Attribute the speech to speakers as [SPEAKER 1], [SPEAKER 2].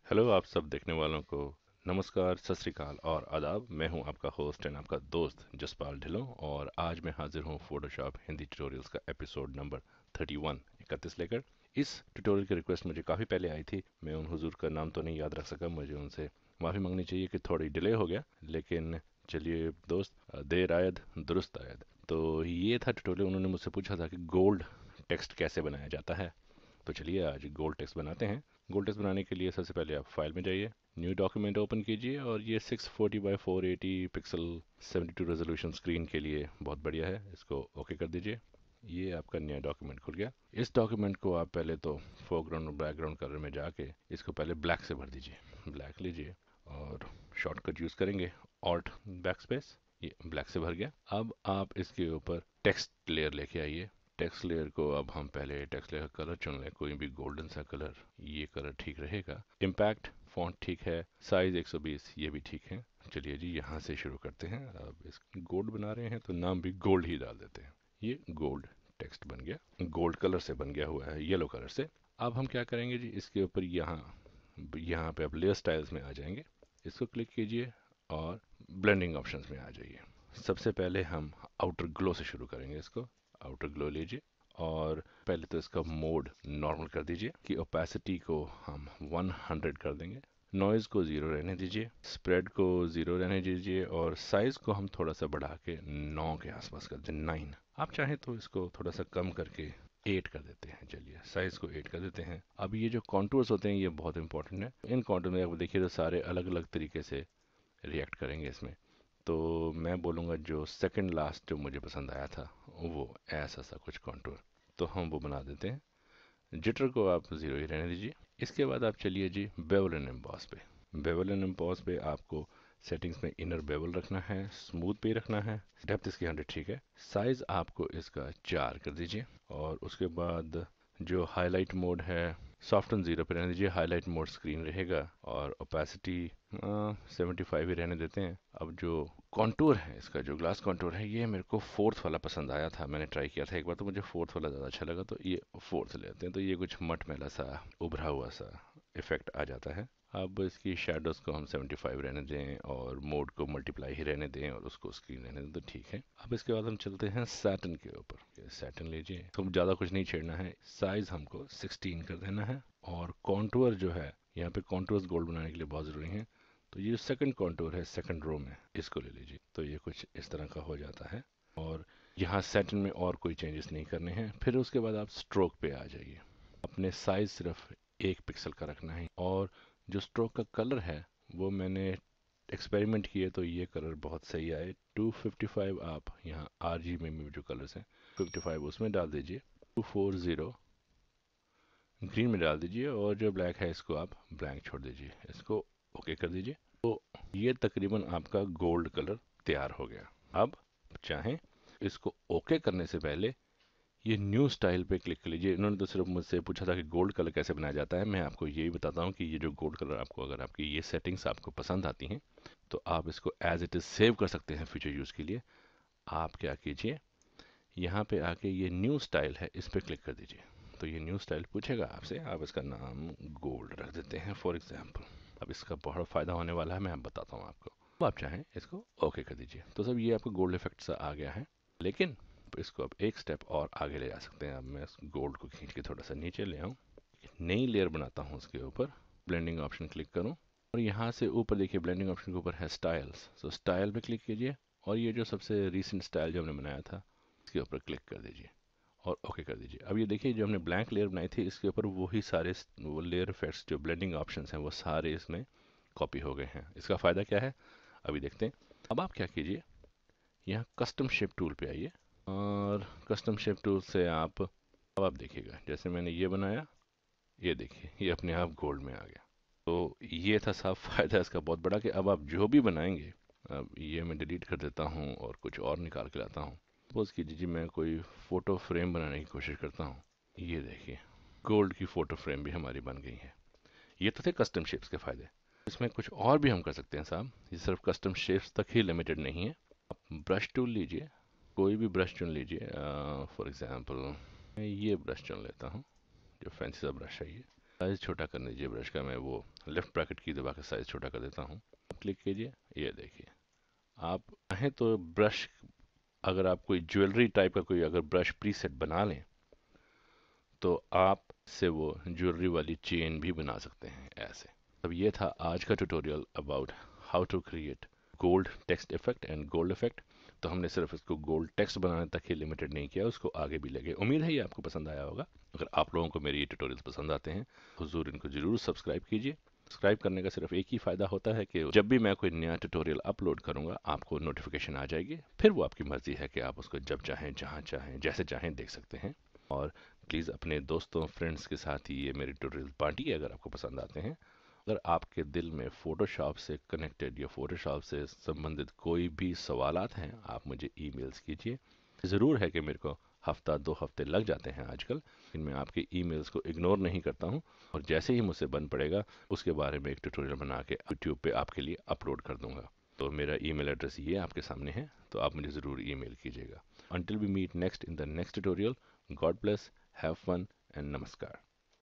[SPEAKER 1] Hello आप सब देखने वालों को नमस्कार, सत श्री अकाल और आदाब। मैं हूं आपका होस्ट एंड आपका दोस्त जसपाल ढिल्लों और आज मैं हाजिर हूं फोटोशॉप हिंदी ट्यूटोरियल्स का एपिसोड नंबर 31 लेकर। इस ट्यूटोरियल की रिक्वेस्ट मुझे काफ़ी पहले आई थी। मैं उन हुजूर का नाम तो नहीं याद रख सका, मुझे उनसे माफ़ी मांगनी चाहिए कि थोड़ी डिले हो गया, लेकिन चलिए दोस्त, देर आयद दुरुस्त आयद। तो ये था ट्यूटोरियल। उन्होंने मुझसे पूछा था कि गोल्ड टेक्स्ट कैसे बनाया जाता है, तो चलिए आज गोल्ड टेक्स्ट बनाते हैं। गोल्ड टेक्स्ट बनाने के लिए सबसे पहले आप फाइल में जाइए, न्यू डॉक्यूमेंट ओपन कीजिए और ये 640 बाई 480 पिक्सल 72 रेजोल्यूशन स्क्रीन के लिए बहुत बढ़िया है। इसको ओके कर दीजिए। ये आपका नया डॉक्यूमेंट खुल गया। इस डॉक्यूमेंट को आप पहले तो फोरग्राउंड और बैकग्राउंड कलर में जाके इसको पहले ब्लैक से भर दीजिए। ब्लैक लीजिए और शॉर्टकट यूज़ करेंगे ऑल्ट बैक स्पेस। ये ब्लैक से भर गया। अब आप इसके ऊपर टेक्स्ट लेयर लेके आइए। टेक्स्ट लेयर को अब हम पहले टेक्स्ट लेयर का कलर चुन लें, कोई भी गोल्डन सा कलर। ये कलर ठीक रहेगा। इम्पैक्ट फॉन्ट ठीक है, साइज 120 ये भी ठीक है। चलिए जी, यहाँ से शुरू करते हैं। अब इस गोल्ड बना रहे हैं तो नाम भी गोल्ड ही डाल देते हैं। ये गोल्ड टेक्स्ट बन गया, गोल्ड कलर से बन गया हुआ है, येलो कलर से। अब हम क्या करेंगे जी, इसके ऊपर यहाँ यहाँ पे आप लेयर स्टाइल्स में आ जाएंगे। इसको क्लिक कीजिए और ब्लेंडिंग ऑप्शंस में आ जाइए। सबसे पहले हम आउटर ग्लो से शुरू करेंगे। इसको आउटर ग्लो लीजिए और पहले तो इसका मोड नॉर्मल कर दीजिए कि ओपेसिटी को हम 100 कर देंगे। नॉइज़ को 0 रहने दीजिए, स्प्रेड को 0 रहने दीजिए और साइज़ को हम थोड़ा सा बढ़ा के 9 के आसपास कर दें, 9। आप चाहें तो इसको थोड़ा सा कम करके 8 कर देते हैं। चलिए साइज़ को 8 कर देते हैं। अब ये जो कॉन्टूर्स होते हैं ये बहुत इंपॉर्टेंट है। इन कॉन्टूर में आप देखिए तो सारे अलग अलग तरीके से रिएक्ट करेंगे इसमें। तो मैं बोलूँगा जो सेकंड लास्ट जो मुझे पसंद आया था वो ऐसा सा कुछ कॉन्टूर, तो हम वो बना देते हैं। जिटर को आप 0 ही रहने दीजिए। इसके बाद आप चलिए जी बेवल एंड एम्बॉस पे। बेवल एंड एम्बॉस पे आपको सेटिंग्स में इनर बेवल रखना है, स्मूथ पे रखना है, डेप्थ इसकी 100 ठीक है। साइज़ आपको इसका 4 कर दीजिए और उसके बाद जो हाईलाइट मोड है सॉफ्टन 0 पे रहने दीजिए। हाईलाइट मोड स्क्रीन रहेगा और ओपेसिटी 75 ही रहने देते हैं। अब जो कॉन्टूर है, इसका जो ग्लास कॉन्टूर है, ये मेरे को फोर्थ वाला पसंद आया था। मैंने ट्राई किया था एक बार, तो मुझे फोर्थ वाला ज़्यादा अच्छा लगा, तो ये फोर्थ लेते हैं। तो ये कुछ मटमैला सा उभरा हुआ सा इफेक्ट आ जाता है। अब इसकी शेडोज़ को हम 75 रहने दें और मोड को मल्टीप्लाई ही रहने दें और उसको स्क्रीन रहने दें, तो ठीक है। अब इसके बाद हम चलते हैं सैटन के ऊपर। सैटन लीजिए, तो ज़्यादा कुछ नहीं छेड़ना है। साइज़ हमको 16 कर देना है और कॉन्टूर जो है, यहाँ पे कॉन्टूर्स गोल्ड बनाने के लिए बहुत ज़रूरी हैं। तो ये सेकंड कॉन्टूर है सेकंड रो में, इसको ले लीजिए। तो ये कुछ इस तरह का हो जाता है और यहाँ सैटन में और कोई चेंजेस नहीं करने हैं। फिर उसके बाद आप स्ट्रोक पे आ जाइए। अपने साइज सिर्फ 1 पिक्सल का रखना है और जो स्ट्रोक का कलर है वो मैंने एक्सपेरिमेंट किए तो ये कलर बहुत सही आए। 255 आप यहाँ आर जी में जो कलर्स हैं 55 उसमें डाल दीजिए। 240 ग्रीन में डाल दीजिए और जो ब्लैक है इसको आप ब्लैंक छोड़ दीजिए। इसको ओके कर दीजिए। तो ये तकरीबन आपका गोल्ड कलर तैयार हो गया। अब चाहें इसको ओके करने से पहले ये न्यू स्टाइल पे क्लिक कर लीजिए। इन्होंने तो सिर्फ मुझसे पूछा था कि गोल्ड कलर कैसे बनाया जाता है। मैं आपको यही बताता हूँ कि ये जो गोल्ड कलर आपको, अगर आपकी ये सेटिंग्स आपको पसंद आती हैं तो आप इसको एज इट इज़ सेव कर सकते हैं फ्यूचर यूज़ के लिए। आप क्या कीजिए, यहाँ पे आके ये न्यू स्टाइल है इस पर क्लिक कर दीजिए। तो ये न्यू स्टाइल पूछेगा आपसे, आप इसका नाम गोल्ड रख देते हैं फॉर एग्जाम्पल। अब इसका बहुत फ़ायदा होने वाला है, मैं अब बताता हूँ आपको। अब आप चाहें इसको ओके कर दीजिए। तो सब ये आपको गोल्ड इफेक्ट सा आ गया है, लेकिन इसको अब एक स्टेप और आगे ले जा सकते हैं। अब मैं इस गोल्ड को खींच के थोड़ा सा नीचे ले आऊँ, नई लेयर बनाता हूँ उसके ऊपर, ब्लेंडिंग ऑप्शन क्लिक करूँ और यहाँ से ऊपर देखिए ब्लेंडिंग ऑप्शन के ऊपर है स्टाइल्स। तो स्टाइल पे क्लिक कीजिए और ये जो सबसे रीसेंट स्टाइल जो हमने बनाया था इसके ऊपर क्लिक कर दीजिए और ओके कर दीजिए। अब ये देखिए जो हमने ब्लैंक लेयर बनाई थी इसके ऊपर वही सारे वो लेयर इफेक्ट्स जो ब्लेंडिंग ऑप्शंस हैं वो सारे इसमें कॉपी हो गए हैं। इसका फ़ायदा क्या है अभी देखते हैं। अब आप क्या कीजिए, यहाँ कस्टम शेप टूल पे आइए और कस्टम शेप टूल से आप, अब आप देखिएगा जैसे मैंने ये बनाया, ये देखिए ये अपने आप गोल्ड में आ गया। तो ये था साफ फ़ायदा इसका बहुत बड़ा कि अब आप जो भी बनाएंगे, अब ये मैं डिलीट कर देता हूँ और कुछ और निकाल के लाता हूँ। सपोज कीजिए जी मैं कोई फ़ोटो फ्रेम बनाने की कोशिश करता हूँ। ये देखिए गोल्ड की फ़ोटो फ्रेम भी हमारी बन गई है। ये तो थे कस्टम शेप्स के फ़ायदे। इसमें कुछ और भी हम कर सकते हैं साहब, ये सिर्फ कस्टम शेप्स तक ही लिमिटेड नहीं है। आप ब्रश टूल लीजिए, कोई भी ब्रश चुन लीजिए। फॉर एग्ज़ाम्पल मैं ये ब्रश चुन लेता हूँ, जो फैंसी सा ब्रश है ये। साइज़ छोटा करने दीजिए ब्रश का, मैं वो लेफ्ट ब्रैकेट की दबा के साइज़ छोटा कर देता हूँ। क्लिक कीजिए, ये देखिए। आप चाहें तो ब्रश, अगर आप कोई ज्वेलरी टाइप का कोई अगर ब्रश प्रीसेट बना लें तो आप से वो ज्वेलरी वाली चेन भी बना सकते हैं ऐसे। अब ये था आज का tutorial about how to create gold text effect and gold effect. तो हमने सिर्फ इसको गोल्ड टेक्स्ट बनाने तक ही लिमिटेड नहीं किया, उसको आगे भी ले गए। उम्मीद है ये आपको पसंद आया होगा। अगर आप लोगों को मेरे ये ट्यूटोरियल्स पसंद आते हैं हुजूर इनको जरूर सब्सक्राइब कीजिए। सब्सक्राइब करने का सिर्फ एक ही फ़ायदा होता है कि जब भी मैं कोई नया ट्यूटोरियल अपलोड करूंगा आपको नोटिफिकेशन आ जाएगी। फिर वो आपकी मर्ज़ी है कि आप उसको जब चाहें, जहां चाहें, जैसे चाहें देख सकते हैं। और प्लीज़ अपने दोस्तों फ्रेंड्स के साथ ही ये मेरे ट्यूटोरियल बांटिए अगर आपको पसंद आते हैं। अगर आपके दिल में फ़ोटोशॉप से कनेक्टेड या फ़ोटोशॉप से संबंधित कोई भी सवालात हैं आप मुझे ईमेल्स कीजिए। ज़रूर है कि मेरे को हफ्ता 2 हफ्ते लग जाते हैं आजकल, लेकिन मैं आपके ईमेल्स को इग्नोर नहीं करता हूँ। और जैसे ही मुझसे बन पड़ेगा उसके बारे में एक ट्यूटोरियल बना के यूट्यूब पे आपके लिए अपलोड कर दूंगा। तो मेरा ईमेल एड्रेस ये आपके सामने है, तो आप मुझे ज़रूर ईमेल कीजिएगा। Until we meet next in the next tutorial, God bless, have fun, and namaskar.